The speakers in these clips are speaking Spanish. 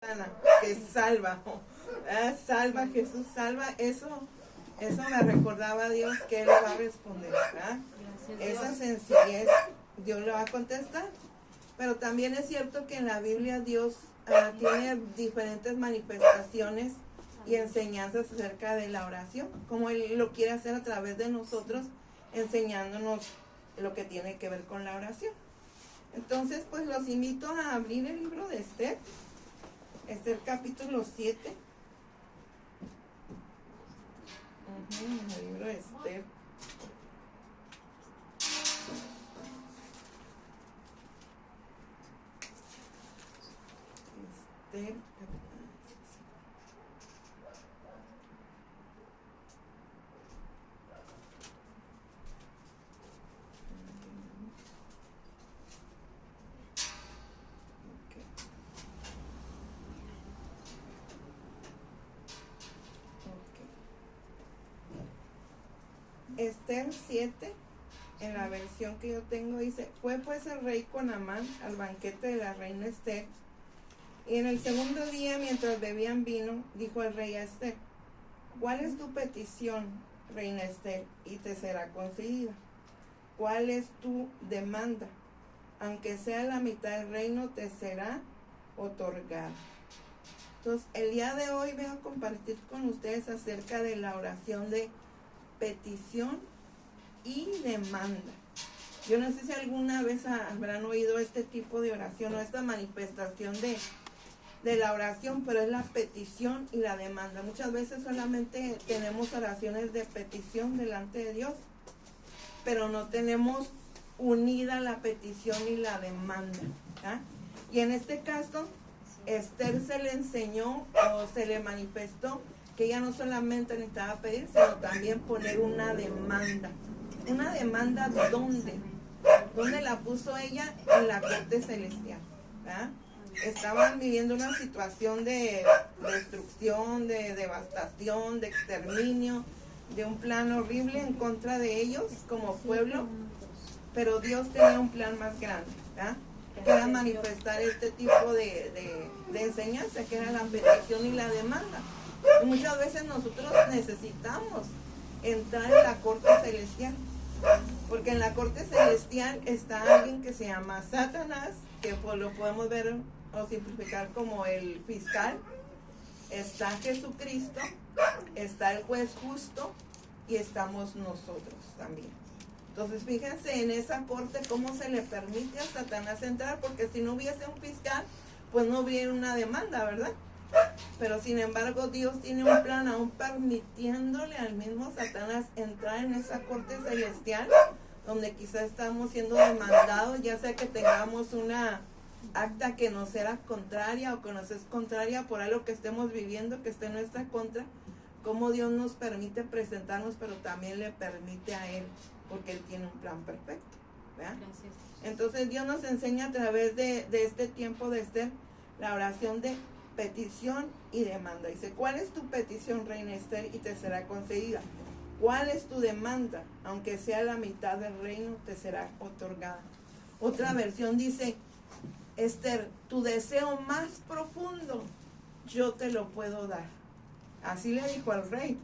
Que salva, salva, Jesús salva, eso me recordaba a Dios que Él le va a responder, ¿verdad? Esa sencillez Dios le va a contestar, pero también es cierto que en la Biblia Dios tiene diferentes manifestaciones y enseñanzas acerca de la oración, como Él lo quiere hacer a través de nosotros, enseñándonos lo que tiene que ver con la oración. Entonces, pues los invito a abrir el libro de Esther capítulo 7. El libro de Esther. Esther. Esther 7, en la versión que yo tengo, dice: fue pues el rey con Amán al banquete de la reina Esther, y en el segundo día, mientras bebían vino, dijo el rey a Esther: ¿cuál es tu petición, reina Esther? Y te será concedida. ¿Cuál es tu demanda? Aunque sea la mitad del reino, te será otorgada. Entonces, el día de hoy voy a compartir con ustedes acerca de la oración de petición y demanda. Yo no sé si alguna vez habrán oído este tipo de oración o esta manifestación de la oración, pero es la petición y la demanda. Muchas veces solamente tenemos oraciones de petición delante de Dios, pero no tenemos unida la petición y la demanda, ¿ah? Y en este caso, Esther se le enseñó o se le manifestó que ella no solamente necesitaba pedir, sino también poner una demanda. ¿Una demanda dónde? ¿Dónde la puso ella? En la corte celestial, ¿verdad? Estaban viviendo una situación de destrucción, de devastación, de exterminio, de un plan horrible en contra de ellos como pueblo, pero Dios tenía un plan más grande, ¿verdad? Que era manifestar este tipo de enseñanza, que era la petición y la demanda. Y muchas veces nosotros necesitamos entrar en la corte celestial, porque en la corte celestial está alguien que se llama Satanás, que pues lo podemos ver o simplificar como el fiscal. Está Jesucristo, está el juez justo y estamos nosotros también. Entonces fíjense en esa corte cómo se le permite a Satanás entrar, porque si no hubiese un fiscal, pues no hubiera una demanda, ¿verdad? Pero sin embargo Dios tiene un plan, aún permitiéndole al mismo Satanás entrar en esa corte celestial, donde quizás estamos siendo demandados, ya sea que tengamos una acta que nos era contraria o que nos es contraria por algo que estemos viviendo, que esté en nuestra contra. Como Dios nos permite presentarnos, pero también le permite a Él, porque Él tiene un plan perfecto, ¿verdad? Gracias. Entonces Dios nos enseña a través de este tiempo de Esther la oración de petición y demanda. Dice: ¿cuál es tu petición, reina Esther? Y te será concedida. ¿Cuál es tu demanda? Aunque sea la mitad del reino, te será otorgada. Otra versión dice: Esther, tu deseo más profundo, yo te lo puedo dar. Así le dijo al rey.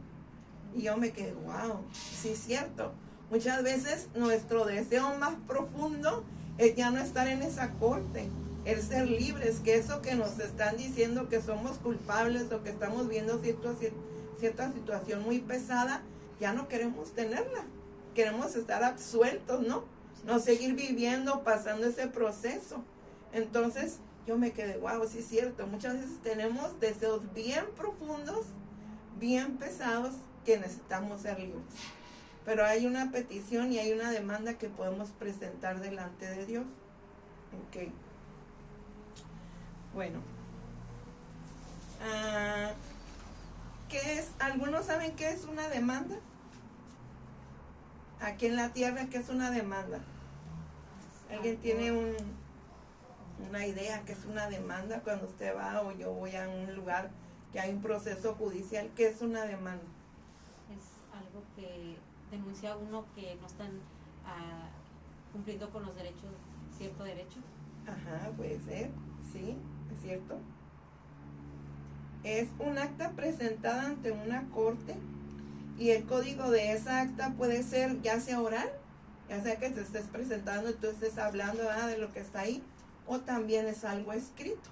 Y yo me quedé, wow, sí es cierto. Muchas veces nuestro deseo más profundo es ya no estar en esa corte, el ser libres, que eso que nos están diciendo que somos culpables o que estamos viendo cierta situación muy pesada, ya no queremos tenerla. Queremos estar absueltos, ¿no? No seguir viviendo, pasando ese proceso. Entonces yo me quedé, wow, sí es cierto. Muchas veces tenemos deseos bien profundos, bien pesados, que necesitamos ser libres. Pero hay una petición y hay una demanda que podemos presentar delante de Dios. Ok. Bueno. ¿Qué es? ¿Algunos saben qué es una demanda? Aquí en la tierra, ¿qué es una demanda? ¿Alguien tiene una idea qué es una demanda? Cuando usted va o yo voy a un lugar que hay un proceso judicial, ¿qué es una demanda? Es algo que denuncia a uno que no están cumpliendo con los derechos, cierto derecho. Ajá, puede ser, sí, es cierto. es un acta presentada ante una corte y el código de esa acta puede ser ya sea oral, ya sea que te estés presentando y tú estés hablando, ¿verdad?, de lo que está ahí, o también es algo escrito,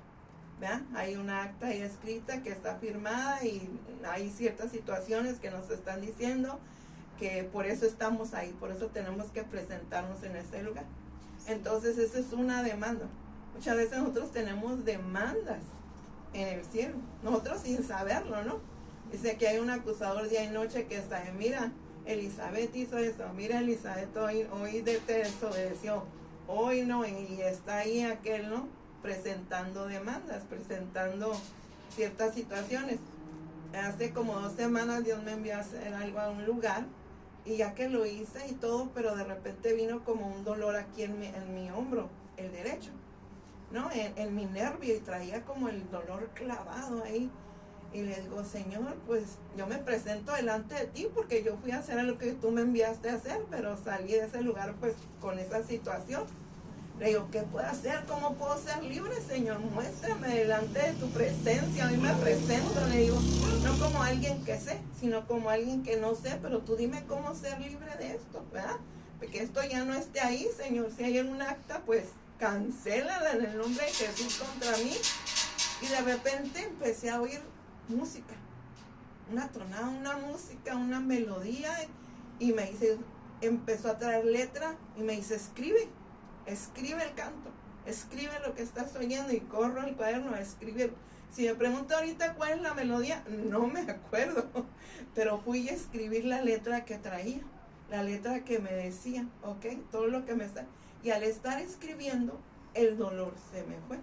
¿verdad? Hay una acta ahí escrita que está firmada y hay ciertas situaciones que nos están diciendo que por eso estamos ahí, por eso tenemos que presentarnos en ese lugar. Entonces esa es una demanda. Muchas veces nosotros tenemos demandas en el cielo, nosotros sin saberlo, ¿no? Dice que hay un acusador día y noche que está, mira, Elizabeth hizo eso, mira, Elizabeth hoy te desobedeció, hoy no, y está ahí aquel, ¿no?, presentando demandas, presentando ciertas situaciones. Hace como 2 semanas Dios me envió a hacer algo a un lugar, y ya que lo hice y todo, pero de repente vino como un dolor aquí en mi hombro, el derecho, ¿no? En mi nervio, y traía como el dolor clavado ahí. Y le digo, Señor, pues yo me presento delante de ti porque yo fui a hacer lo que tú me enviaste a hacer, pero salí de ese lugar pues con esa situación. Le digo, ¿qué puedo hacer? ¿Cómo puedo ser libre, Señor? Muéstrame delante de tu presencia. Hoy me presento, le digo, no como alguien que sé, sino como alguien que no sé, pero tú dime cómo ser libre de esto, ¿verdad? Porque esto ya no esté ahí, Señor. Si hay un acta, pues cancélala en el nombre de Jesús contra mí. Y de repente empecé a oír música, una tonada, una música, una melodía, y me dice, empezó a traer letra y me dice, escribe el canto, escribe lo que estás oyendo, y corro al cuaderno a escribir. Si me pregunto ahorita cuál es la melodía, no me acuerdo, pero fui a escribir la letra que traía, la letra que me decía, ok, todo lo que me está, y al estar escribiendo, el dolor se me fue,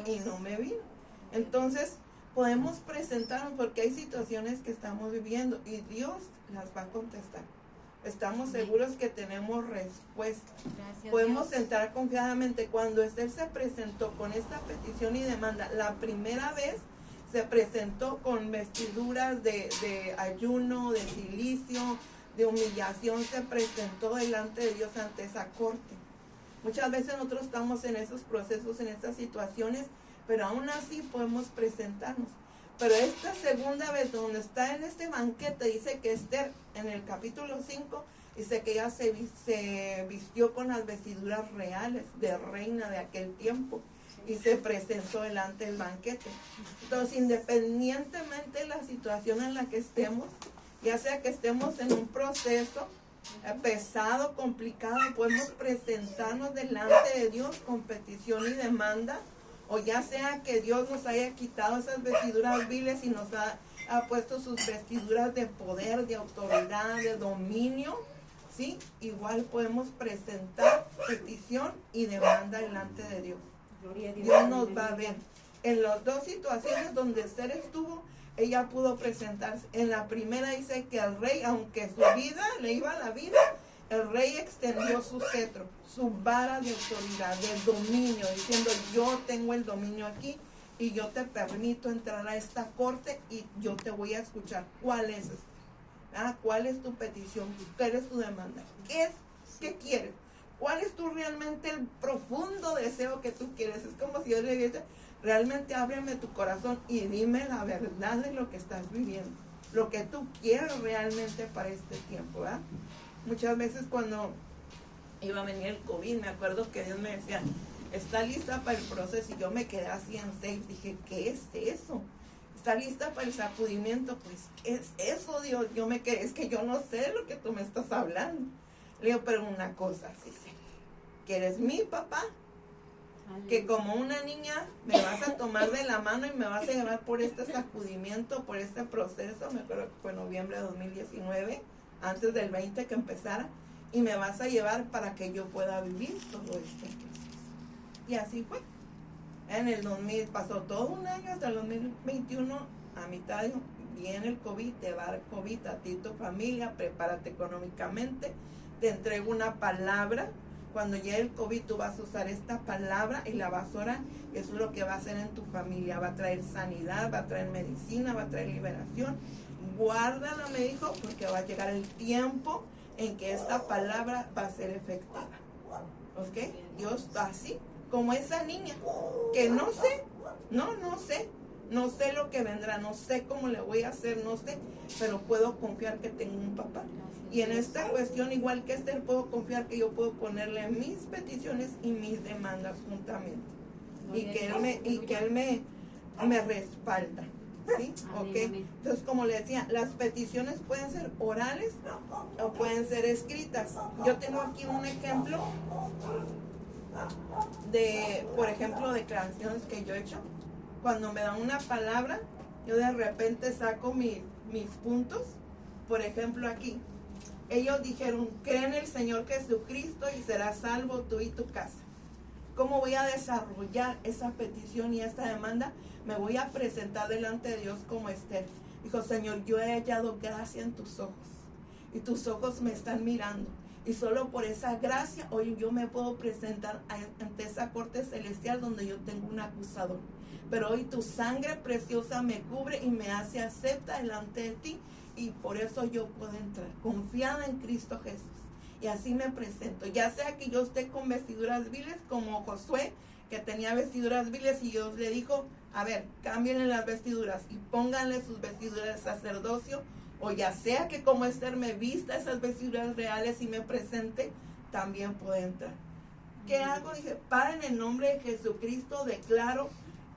y no me vino. Entonces podemos presentarnos porque hay situaciones que estamos viviendo y Dios las va a contestar. Estamos seguros que tenemos respuesta. Podemos entrar confiadamente. Cuando Él se presentó con esta petición y demanda, la primera vez se presentó con vestiduras de ayuno, de silicio, de humillación, se presentó delante de Dios ante esa corte. Muchas veces nosotros estamos en esos procesos, en estas situaciones, pero aún así podemos presentarnos. Pero esta segunda vez donde está en este banquete, dice que Esther, en el capítulo 5, dice que ella se vistió con las vestiduras reales de reina de aquel tiempo y se presentó delante del banquete. Entonces, independientemente de la situación en la que estemos, ya sea que estemos en un proceso pesado, complicado, podemos presentarnos delante de Dios con petición y demanda, o ya sea que Dios nos haya quitado esas vestiduras viles y nos ha puesto sus vestiduras de poder, de autoridad, de dominio, ¿sí? Igual podemos presentar petición y demanda delante de Dios. Dios nos va a ver. En las 2 situaciones donde Esther estuvo, ella pudo presentarse. En la primera dice que el rey, aunque su vida le iba a la vida, el rey extendió su cetro, su vara de autoridad, de dominio, diciendo, yo tengo el dominio aquí y yo te permito entrar a esta corte y yo te voy a escuchar. ¿Cuál es esto? ¿Cuál es tu petición? ¿Cuál es tu demanda? ¿Qué quieres? ¿Cuál es realmente el profundo deseo que tú quieres? Es como si yo le dijera, realmente ábreme tu corazón y dime la verdad de lo que estás viviendo, lo que tú quieres realmente para este tiempo, ¿verdad? Muchas veces cuando iba a venir el COVID, me acuerdo que Dios me decía, ¿está lista para el proceso? Y yo me quedé así en safe, dije, ¿qué es eso? ¿Está lista para el sacudimiento? Pues, ¿qué es eso, Dios? Yo me quedé, es que yo no sé lo que tú me estás hablando. Le digo, pero una cosa, sí sé, que eres mi papá, que como una niña me vas a tomar de la mano y me vas a llevar por este sacudimiento, por este proceso. Me acuerdo que fue en noviembre de 2019, antes del 20 que empezara, y me vas a llevar para que yo pueda vivir todo este proceso. Y así fue. En el 2000 pasó todo un año, hasta el 2021, a mitad de viene el COVID, te va a dar COVID a ti y tu familia, prepárate económicamente, te entrego una palabra. Cuando llegue el COVID tú vas a usar esta palabra y la vas a orar. Eso es lo que va a hacer en tu familia. Va a traer sanidad, va a traer medicina, va a traer liberación. Guárdala, me dijo, porque va a llegar el tiempo en que esta palabra va a ser efectiva. ¿Ok? Dios así, como esa niña, que no sé, No sé lo que vendrá, no sé cómo le voy a hacer, no sé, pero puedo confiar que tengo un papá. Y en esta cuestión, igual que Esther, puedo confiar que yo puedo ponerle mis peticiones y mis demandas juntamente. Y que él me respalda. ¿Sí? Amén, ¿Ok? amén. Entonces, como le decía, las peticiones pueden ser orales o pueden ser escritas. Yo tengo aquí un ejemplo de, por ejemplo, declaraciones que yo he hecho. Cuando me dan una palabra, yo de repente saco mis puntos. Por ejemplo, aquí. Ellos dijeron, cree en el Señor Jesucristo y serás salvo tú y tu casa. ¿Cómo voy a desarrollar esa petición y esta demanda? Me voy a presentar delante de Dios como Esther. Dijo, Señor, yo he hallado gracia en tus ojos y tus ojos me están mirando. Y solo por esa gracia hoy yo me puedo presentar ante esa corte celestial donde yo tengo un acusador. Pero hoy tu sangre preciosa me cubre y me hace acepta delante de ti. Y por eso yo puedo entrar confiada en Cristo Jesús. Y así me presento, ya sea que yo esté con vestiduras viles como Josué, que tenía vestiduras viles y Dios le dijo, a ver, cámbienle las vestiduras y pónganle sus vestiduras de sacerdocio, o ya sea que como Esther me vista esas vestiduras reales y me presente, también puedo entrar. ¿Qué hago? Dije, Padre, en el nombre de Jesucristo declaro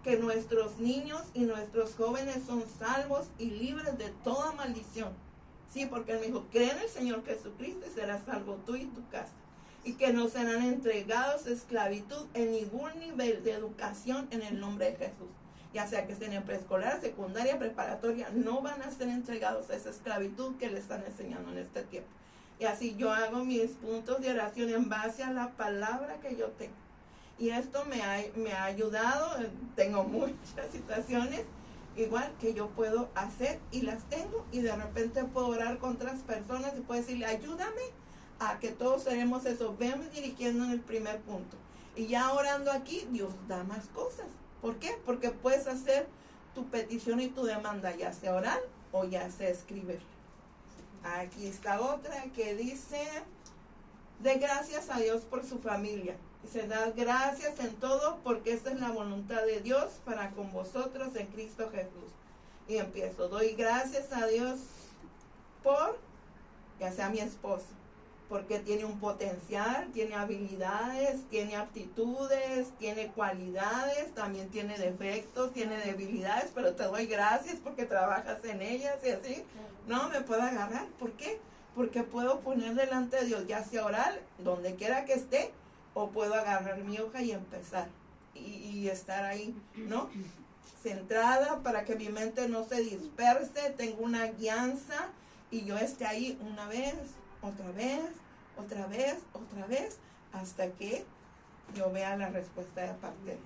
que nuestros niños y nuestros jóvenes son salvos y libres de toda maldición. Sí, porque él me dijo, cree en el Señor Jesucristo y serás salvo tú y tu casa. Y que no serán entregados a esclavitud en ningún nivel de educación en el nombre de Jesús. Ya sea que estén en preescolar, secundaria, preparatoria, no van a ser entregados a esa esclavitud que le están enseñando en este tiempo. Y así yo hago mis puntos de oración en base a la palabra que yo tengo. Y esto me ha ayudado, tengo muchas situaciones igual que yo puedo hacer y las tengo, y de repente puedo orar con otras personas y puedo decirle, ayúdame a que todos seremos eso. Veme dirigiendo en el primer punto. Y ya orando aquí, Dios da más cosas. ¿Por qué? Porque puedes hacer tu petición y tu demanda, ya sea oral o ya sea escribir. Aquí está otra que dice, de gracias a Dios por su familia. Dice, da gracias en todo porque esta es la voluntad de Dios para con vosotros en Cristo Jesús. Y empiezo, doy gracias a Dios por, ya sea mi esposo, porque tiene un potencial, tiene habilidades, tiene aptitudes, tiene cualidades, también tiene defectos, tiene debilidades, pero te doy gracias porque trabajas en ellas y así. No me puedo agarrar. ¿Por qué? Porque puedo poner delante de Dios, ya sea oral, donde quiera que esté, o puedo agarrar mi hoja y empezar y estar ahí, ¿no? Centrada para que mi mente no se disperse, tengo una guianza y yo esté ahí una vez, otra vez, otra vez, otra vez, hasta que yo vea la respuesta de parte de Dios.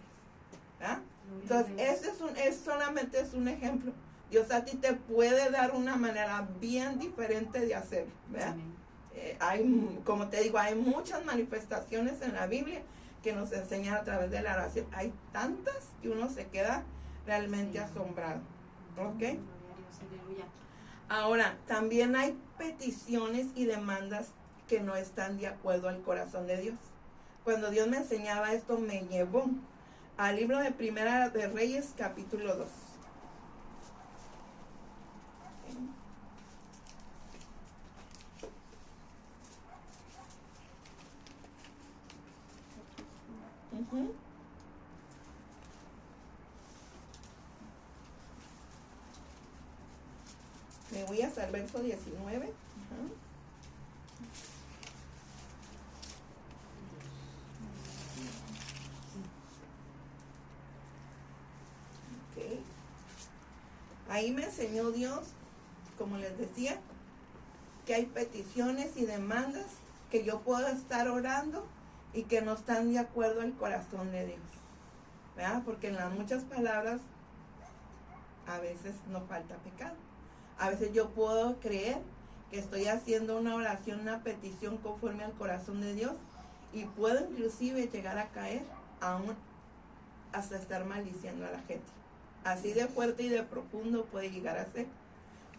¿Ah? Entonces, solamente es un ejemplo. Dios a ti te puede dar una manera bien diferente de hacerlo, ¿verdad? Como te digo, hay muchas manifestaciones en la Biblia que nos enseñan a través de la oración. Hay tantas que uno se queda realmente asombrado. ¿Ok? Ahora, también hay peticiones y demandas que no están de acuerdo al corazón de Dios. Cuando Dios me enseñaba esto, me llevó al libro de Primera de Reyes, capítulo 2. Me voy hasta el verso 19. Okay. Ahí me enseñó Dios, como les decía, que hay peticiones y demandas que yo puedo estar orando y que no están de acuerdo al corazón de Dios, ¿verdad? Porque en las muchas palabras a veces nos falta pecado. A veces yo puedo creer que estoy haciendo una oración, una petición conforme al corazón de Dios, y puedo inclusive llegar a caer aún hasta estar maldiciendo a la gente. Así de fuerte y de profundo puede llegar a ser.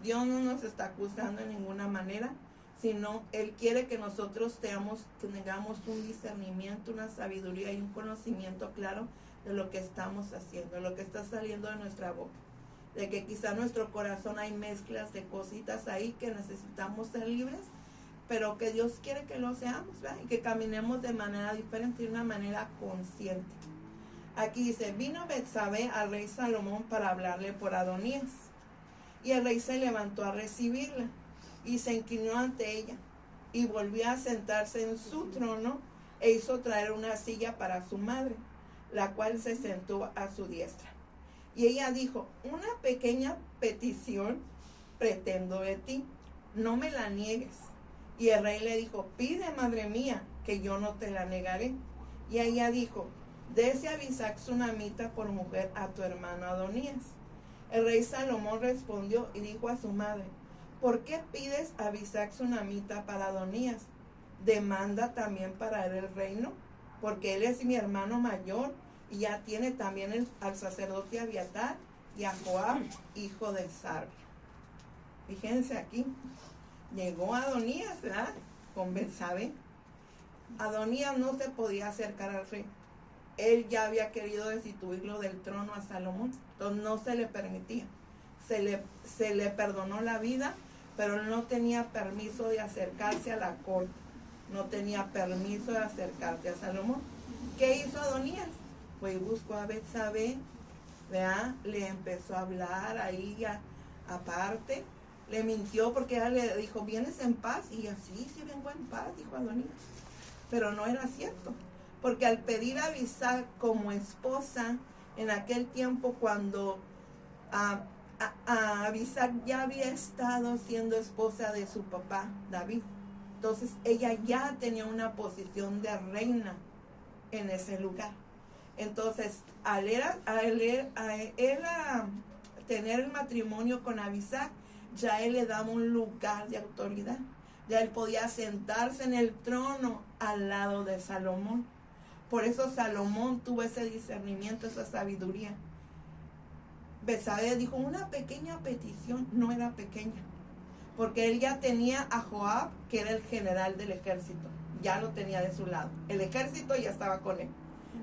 Dios no nos está acusando de ninguna manera, sino Él quiere que nosotros tengamos un discernimiento, una sabiduría y un conocimiento claro de lo que estamos haciendo, de lo que está saliendo de nuestra boca. De que quizá en nuestro corazón hay mezclas de cositas ahí que necesitamos ser libres, pero que Dios quiere que lo seamos, ¿verdad? Y que caminemos de manera diferente, de una manera consciente. Aquí dice, vino Betsabé al rey Salomón para hablarle por Adonías. Y el rey se levantó a recibirla y se inclinó ante ella. Y volvió a sentarse en su trono e hizo traer una silla para su madre, la cual se sentó a su diestra. Y ella dijo, una pequeña petición pretendo de ti, no me la niegues. Y el rey le dijo, pide, madre mía, que yo no te la negaré. Y ella dijo, dese a Abisag sunamita por mujer a tu hermano Adonías. El rey Salomón respondió y dijo a su madre, ¿por qué pides a Abisag sunamita para Adonías? ¿Demanda también para él el reino? Porque él es mi hermano mayor y ya tiene también al sacerdote Abiatar y a Joab, hijo de Sarvia. Fíjense aquí, llegó Adonías, ¿verdad? Con Betsabé. Adonías no se podía acercar al rey. Él ya había querido destituirlo del trono a Salomón, entonces no se le permitía. Se le perdonó la vida, pero él no tenía permiso de acercarse a la corte. No tenía permiso de acercarse a Salomón. ¿Qué hizo Adonías? Pues buscó a Betsabé, ¿verdad? Le empezó a hablar ahí aparte. Le mintió porque ella le dijo, ¿vienes en paz? Y así, sí vengo en paz, dijo Adonías. Pero no era cierto. Porque al pedir a Abisag como esposa, en aquel tiempo cuando Abisag ya había estado siendo esposa de su papá, David. Entonces ella ya tenía una posición de reina en ese lugar. Entonces, al tener el matrimonio con Abisag, ya él le daba un lugar de autoridad. Ya él podía sentarse en el trono al lado de Salomón. Por eso Salomón tuvo ese discernimiento, esa sabiduría. Betsabé dijo, una pequeña petición, no era pequeña. Porque él ya tenía a Joab, que era el general del ejército. Ya lo tenía de su lado. El ejército ya estaba con él.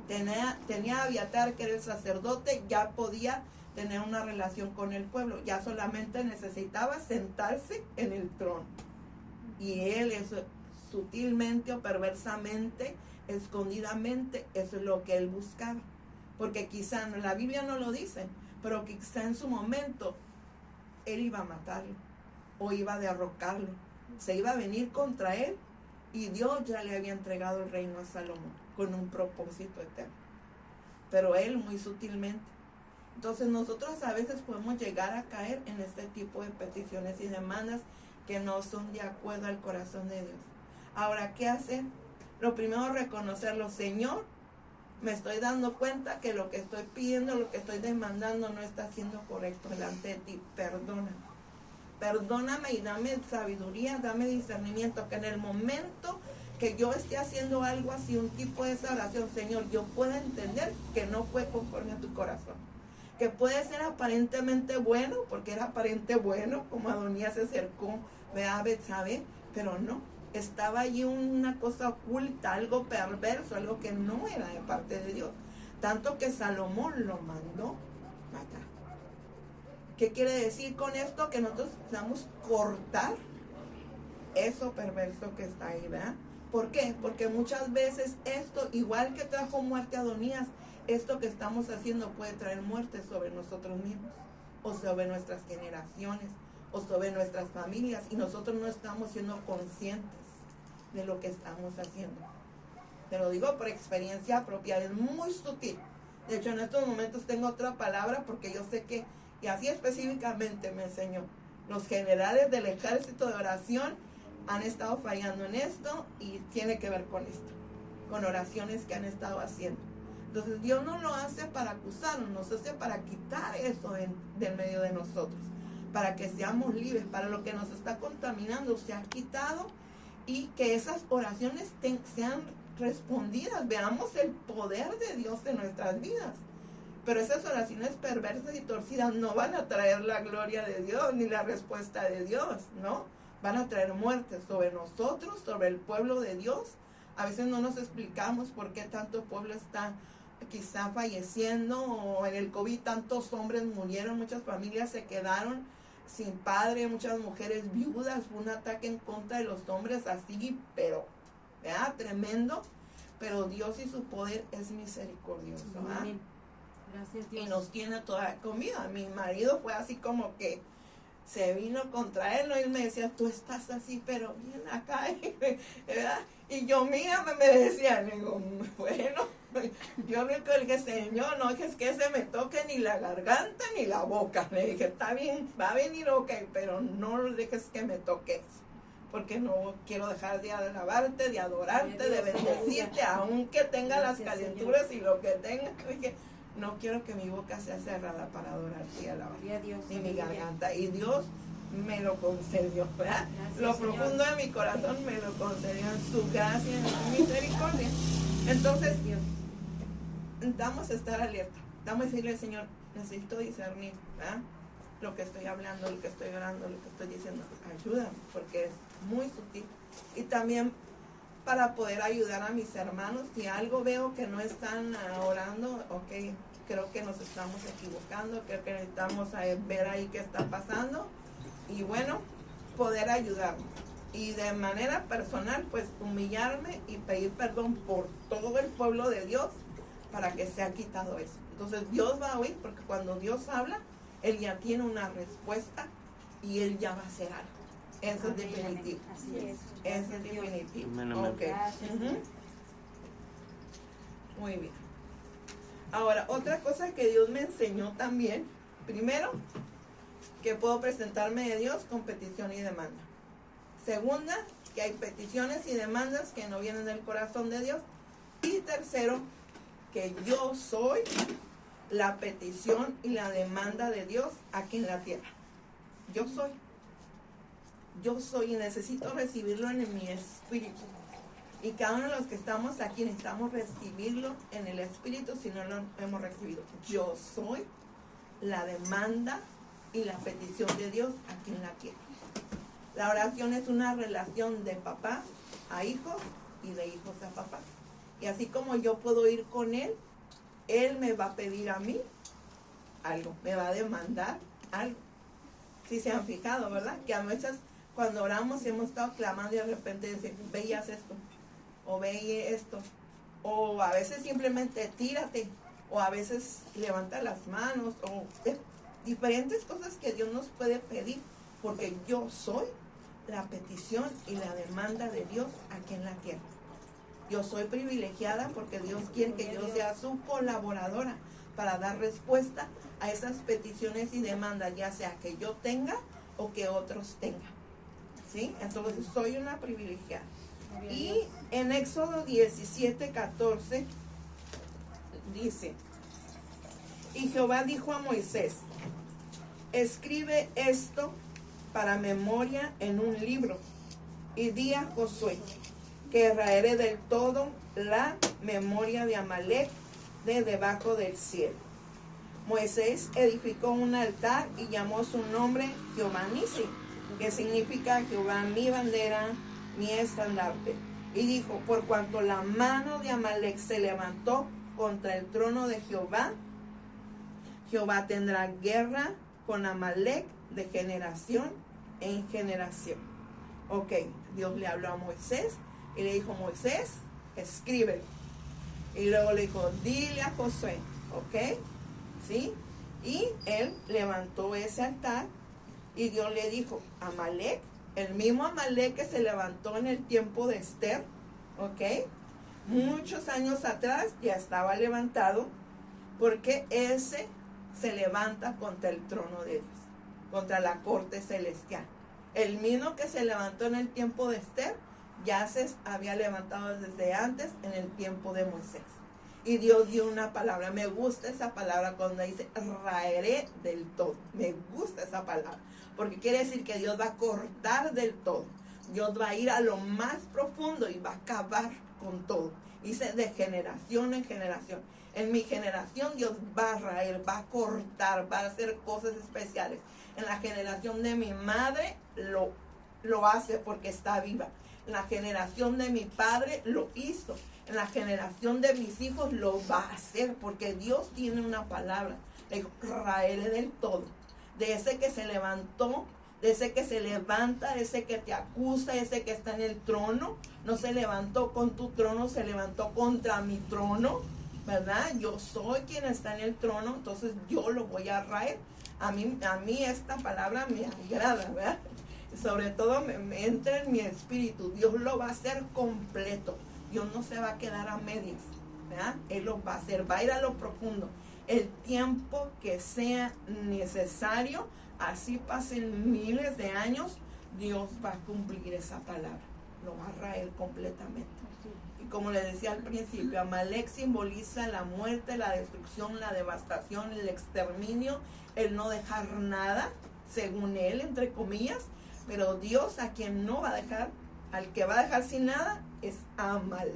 Tenía a Abiatar, que era el sacerdote, ya podía tener una relación con el pueblo. Ya solamente necesitaba sentarse en el trono. Y él, eso, sutilmente o perversamente, escondidamente, eso es lo que él buscaba. Porque quizá, la Biblia no lo dice, pero quizá en su momento, él iba a matarlo. O iba a derrocarlo. Se iba a venir contra él. Y Dios ya le había entregado el reino a Salomón con un propósito eterno. Pero él muy sutilmente. Entonces nosotros a veces podemos llegar a caer en este tipo de peticiones y demandas que no son de acuerdo al corazón de Dios. Ahora, ¿qué hacer? Lo primero, reconocerlo. Señor, me estoy dando cuenta que lo que estoy pidiendo, lo que estoy demandando no está siendo correcto delante de ti. Perdóname. Perdóname y dame sabiduría, dame discernimiento, que en el momento que yo esté haciendo algo así, un tipo de esa oración, Señor, yo pueda entender que no fue conforme a tu corazón. Que puede ser aparentemente bueno, porque era aparente bueno, como Adonías se acercó a Betsabé, pero no, estaba allí una cosa oculta, algo perverso, algo que no era de parte de Dios. Tanto que Salomón lo mandó matar. ¿Qué quiere decir con esto? Que nosotros necesitamos cortar eso perverso que está ahí, ¿verdad? ¿Por qué? Porque muchas veces esto, igual que trajo muerte a Adonías, esto que estamos haciendo puede traer muerte sobre nosotros mismos, o sobre nuestras generaciones, o sobre nuestras familias, y nosotros no estamos siendo conscientes de lo que estamos haciendo. Te lo digo por experiencia propia, es muy sutil. De hecho, en estos momentos tengo otra palabra porque yo sé que, y así específicamente me enseñó, los generales del ejército de oración han estado fallando en esto y tiene que ver con esto, con oraciones que han estado haciendo. Entonces Dios no lo hace para acusarnos, nos hace para quitar eso del medio de nosotros, para que seamos libres, para lo que nos está contaminando se ha quitado y que esas oraciones sean respondidas, veamos el poder de Dios en nuestras vidas. Pero esas oraciones perversas y torcidas no van a traer la gloria de Dios ni la respuesta de Dios, ¿no? Van a traer muerte sobre nosotros, sobre el pueblo de Dios. A veces no nos explicamos por qué tanto pueblo está quizá falleciendo, o en el COVID tantos hombres murieron, muchas familias se quedaron sin padre, muchas mujeres viudas, fue un ataque en contra de los hombres así, pero, ¿verdad? Tremendo, pero Dios y su poder es misericordioso, ¿verdad? Amén. Gracias, Dios. Y nos tiene toda comida. Mi marido fue así como que se vino contra él, ¿no? Y él me decía, tú estás así, pero bien acá, ¿verdad? Y yo, mira, me decía, le digo, bueno, yo le dije, Señor, no dejes que se me toque ni la garganta ni la boca. Le dije, está bien, va a venir, ok, pero no dejes que me toques, porque no quiero dejar de alabarte, de adorarte, de bendecirte, aunque tenga las calenturas y lo que tenga. Dije, no quiero que mi boca sea cerrada para adorarte y alabarte, ni mi garganta. Y Dios me lo concedió, ¿verdad? Gracias, lo Señor. profundo de mi corazón me lo concedió en su gracia, en su misericordia. Entonces, Dios. vamos a estar alerta. Vamos a decirle, Señor, necesito discernir, ¿verdad? Lo que estoy hablando, lo que estoy orando, lo que estoy diciendo. Ayúdame, porque es muy sutil. Y también para poder ayudar a mis hermanos, si algo veo que no están orando, ok, creo que nos estamos equivocando, creo que necesitamos ver ahí qué está pasando, y bueno, poder ayudarnos. Y de manera personal, pues humillarme y pedir perdón por todo el pueblo de Dios para que sea quitado eso. Entonces Dios va a oír, porque cuando Dios habla, Él ya tiene una respuesta y Él ya va a hacer algo. Eso es definitivo. Así es. Eso es definitivo. Amén, amén. Ok. Muy bien. Ahora, otra cosa que Dios me enseñó también, primero, que puedo presentarme de Dios con petición y demanda. Segunda, que hay peticiones y demandas que no vienen del corazón de Dios. Y tercero, que yo soy la petición y la demanda de Dios aquí en la tierra. Yo soy y necesito recibirlo en mi espíritu. Y cada uno de los que estamos aquí necesitamos recibirlo en el espíritu si no lo hemos recibido. Yo soy la demanda y la petición de Dios aquí en la tierra. La oración es una relación de papá a hijos y de hijos a papá. Y así como yo puedo ir con Él, Él me va a pedir a mí algo, me va a demandar algo. Si se han fijado, ¿verdad? Que a veces cuando oramos y hemos estado clamando y de repente decimos, ve y haz esto, o ve y esto, o a veces simplemente tírate, o a veces levanta las manos, o diferentes cosas que Dios nos puede pedir, porque yo soy la petición y la demanda de Dios aquí en la tierra. Yo soy privilegiada porque Dios quiere que yo sea su colaboradora para dar respuesta a esas peticiones y demandas, ya sea que yo tenga o que otros tengan. ¿Sí? Entonces soy una privilegiada. Y en Éxodo 17:14 dice, y Jehová dijo a Moisés, escribe esto para memoria en un libro, y di a Josué que raeré del todo la memoria de Amalek de debajo del cielo. Moisés edificó un altar y llamó su nombre Jehová Nisi, que significa Jehová mi bandera, mi estandarte. Y dijo, por cuanto la mano de Amalek se levantó contra el trono de Jehová, Jehová tendrá guerra con Amalek de generación en generación. Ok, Dios le habló a Moisés y le dijo, Moisés, escríbelo. Y luego le dijo, dile a Josué, ok, ¿sí? Y él levantó ese altar y Dios le dijo, Amalek, el mismo Amalek que se levantó en el tiempo de Esther, ok, muchos años atrás ya estaba levantado, porque ese se levanta contra el trono de Dios, contra la corte celestial. El mismo que se levantó en el tiempo de Esther, ya se había levantado desde antes en el tiempo de Moisés. Y Dios dio una palabra. Me gusta esa palabra cuando dice raeré del todo. Me gusta esa palabra, porque quiere decir que Dios va a cortar del todo. Dios va a ir a lo más profundo y va a acabar con todo. Dice de generación en generación. En mi generación Dios va a raer, va a cortar, va a hacer cosas especiales. En la generación de mi madre lo lo hace porque está viva. En la generación de mi padre lo hizo. En la generación de mis hijos lo va a hacer, porque Dios tiene una palabra. Le dijo, raeré del todo. De ese que se levantó, de ese que se levanta, de ese que te acusa, de ese que está en el trono. No se levantó con tu trono, se levantó contra mi trono, ¿verdad? Yo soy quien está en el trono, entonces yo lo voy a raer. A mí esta palabra me agrada, ¿verdad? Sobre todo me entra en mi espíritu. Dios lo va a hacer completo. Dios no se va a quedar a medias, ¿verdad? Él lo va a hacer, va a ir a lo profundo. El tiempo que sea necesario, así pasen miles de años, Dios va a cumplir esa palabra. Lo va a raer completamente. Y como le decía al principio, Amalek simboliza la muerte, la destrucción, la devastación, el exterminio, el no dejar nada, según él, entre comillas. Pero Dios, a quien no va a dejar, al que va a dejar sin nada, es Amalek.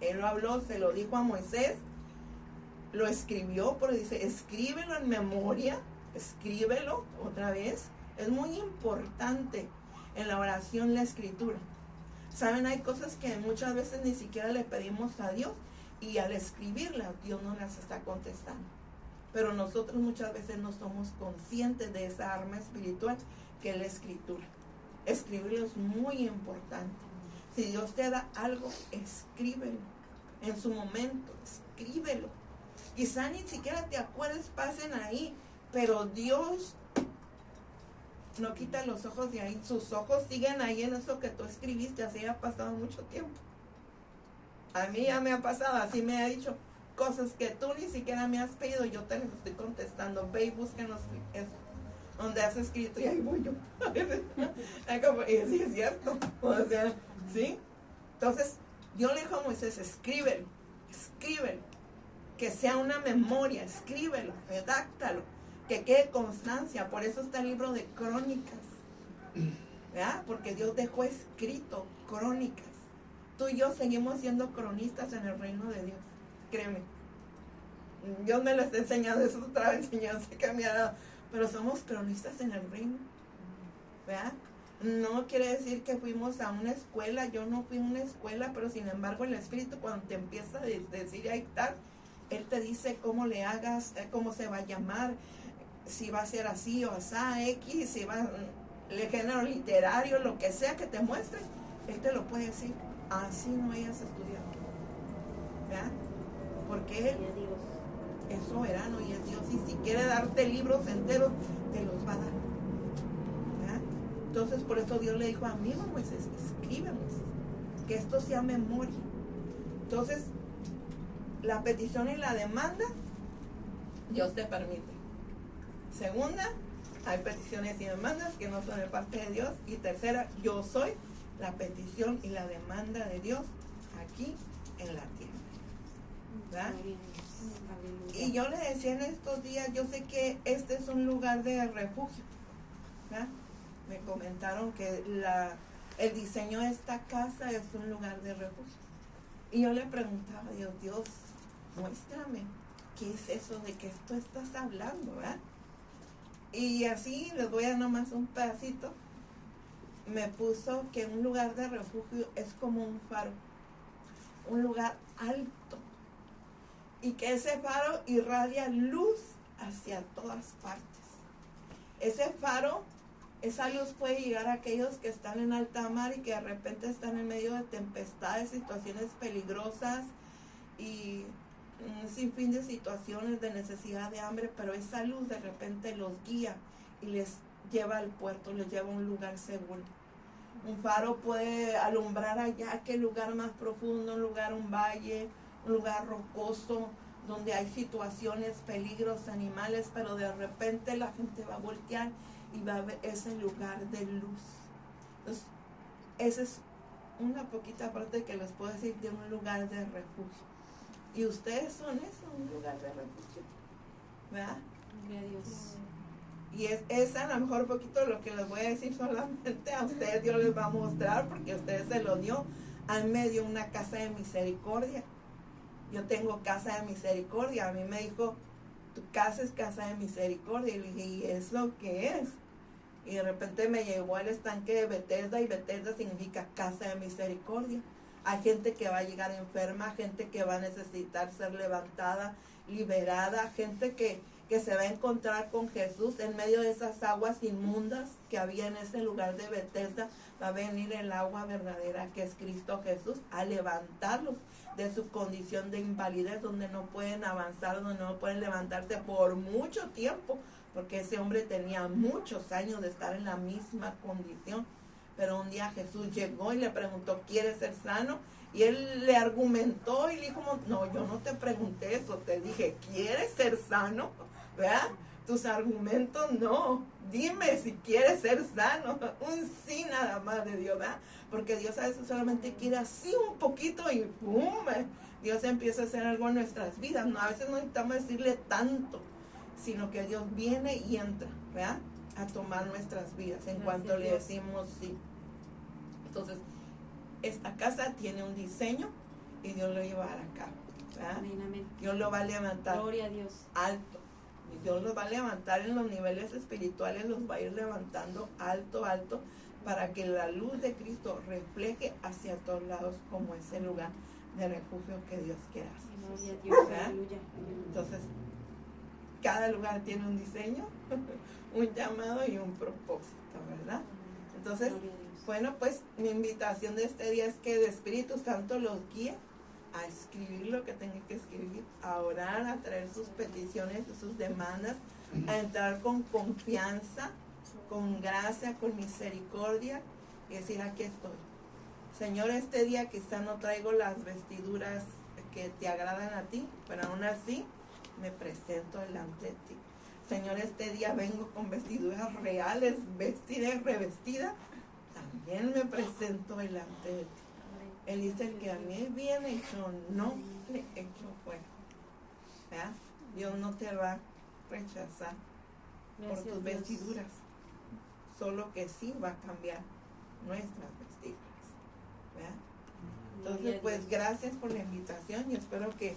Él lo habló, se lo dijo a Moisés, lo escribió, pero dice, escríbelo en memoria, escríbelo otra vez. Es muy importante en la oración la escritura. Saben, hay cosas que muchas veces ni siquiera le pedimos a Dios y al escribirlas Dios no las está contestando. Pero nosotros muchas veces no somos conscientes de esa arma espiritual que es la escritura. Escribirlo es muy importante. Si Dios te da algo, escríbelo. En su momento, escríbelo. Quizá ni siquiera te acuerdes, pasen ahí, pero Dios no quita los ojos de ahí. Sus ojos siguen ahí en eso que tú escribiste, así ha pasado mucho tiempo. A mí ya me ha pasado, así me ha dicho cosas que tú ni siquiera me has pedido, yo te las estoy contestando. Ve y búsquenos eso, donde has escrito, y ahí voy yo. Y sí, es cierto. O sea, ¿sí? Entonces, Dios le dijo a Moisés, escríbelo, escríbelo. Que sea una memoria, escríbelo, redáctalo, que quede constancia. Por eso está el libro de Crónicas, ¿verdad? Porque Dios dejó escrito Crónicas. Tú y yo seguimos siendo cronistas en el reino de Dios, créeme. Dios me lo está enseñando, eso es otra enseñanza que me ha dado, pero somos cronistas en el reino, ¿verdad? No quiere decir que fuimos a una escuela, yo no fui a una escuela, pero sin embargo el Espíritu cuando te empieza a decir ahí tal, Él te dice cómo le hagas, cómo se va a llamar, si va a ser así o asá, X, si va el género literario, lo que sea que te muestre, Él te lo puede decir. Así no hayas estudiado, ¿verdad? Porque Él es soberano y es Dios, y si quiere darte libros enteros, te los va a dar, ¿verdad? Entonces por eso Dios le dijo a mí, Moisés, escribe, Moisés, que esto sea memoria. Entonces, la petición y la demanda, Dios te permite. Segunda, hay peticiones y demandas que no son de parte de Dios. Y tercera, yo soy la petición y la demanda de Dios aquí en la tierra, ¿verdad? Y yo le decía en estos días, yo sé que este es un lugar de refugio, ¿verdad? Me comentaron que el diseño de esta casa es un lugar de refugio. Y yo le preguntaba a Dios, Dios, muéstrame, ¿qué es eso de que esto estás hablando, verdad? Y así les voy a dar nomás un pedacito. Me puso que un lugar de refugio es como un faro, un lugar alto, y que ese faro irradia luz hacia todas partes. Ese faro, esa luz puede llegar a aquellos que están en alta mar y que de repente están en medio de tempestades, situaciones peligrosas y un sinfín de situaciones de necesidad, de hambre, pero esa luz de repente los guía y les lleva al puerto, les lleva a un lugar seguro. Un faro puede alumbrar allá aquel lugar más profundo, un valle, un lugar rocoso, donde hay situaciones, peligros, animales, pero de repente la gente va a voltear y va a ver ese lugar de luz. Entonces, esa es una poquita parte que les puedo decir de un lugar de refugio. Y ustedes son eso, un lugar de refugio, ¿verdad? Gloria a Dios. Y es a lo mejor un poquito lo que les voy a decir solamente a ustedes. Dios les va a mostrar porque a ustedes se lo dio. A mí me dio una casa de misericordia. Yo tengo casa de misericordia. A mí me dijo, tu casa es casa de misericordia. Y le dije, ¿y eso qué es? Y de repente me llevó al estanque de Bethesda, y Bethesda significa casa de misericordia. Hay gente que va a llegar enferma, gente que va a necesitar ser levantada, liberada, gente que se va a encontrar con Jesús en medio de esas aguas inmundas que había en ese lugar de Bethesda. Va a venir el agua verdadera, que es Cristo Jesús, a levantarlos de su condición de invalidez, donde no pueden avanzar, donde no pueden levantarse por mucho tiempo, porque ese hombre tenía muchos años de estar en la misma condición. Pero un día Jesús llegó y le preguntó, ¿quieres ser sano? Y él le argumentó y le dijo, no, yo no te pregunté eso, te dije, ¿quieres ser sano? ¿Verdad? Tus argumentos no, dime si quieres ser sano. Un sí nada más de Dios, ¿verdad? Porque Dios a veces solamente quiere así un poquito y ¡pum! Dios empieza a hacer algo en nuestras vidas, ¿no? A veces no necesitamos decirle tanto, sino que Dios viene y entra, ¿verdad?, a tomar nuestras vidas en cuanto le decimos sí. Entonces, esta casa tiene un diseño y Dios lo llevará a cabo, ¿verdad? Amén, amén. Dios lo va a levantar. Gloria a Dios. Alto. Y Dios los va a levantar en los niveles espirituales, los va a ir levantando alto, alto, para que la luz de Cristo refleje hacia todos lados como ese lugar de refugio que Dios quiere hacer. Gloria a Dios, ¿verdad? aleluya. Entonces, cada lugar tiene un diseño, un llamado y un propósito, ¿verdad? Entonces, bueno, pues mi invitación de este día es que el Espíritu Santo los guíe a escribir lo que tengan que escribir, a orar, a traer sus peticiones, sus demandas, a entrar con confianza, con gracia, con misericordia, y decir, aquí estoy. Señor, este día quizá no traigo las vestiduras que te agradan a ti, pero aún así me presento delante de ti. Señor, este día vengo con vestiduras reales, vestida y revestida, también me presento delante de ti. Él dice, el que a mí viene, yo no le echo fuera. ¿Verdad? Dios no te va a rechazar por tus vestiduras, solo que sí va a cambiar nuestras vestiduras. ¿Verdad? Entonces, pues gracias por la invitación y espero que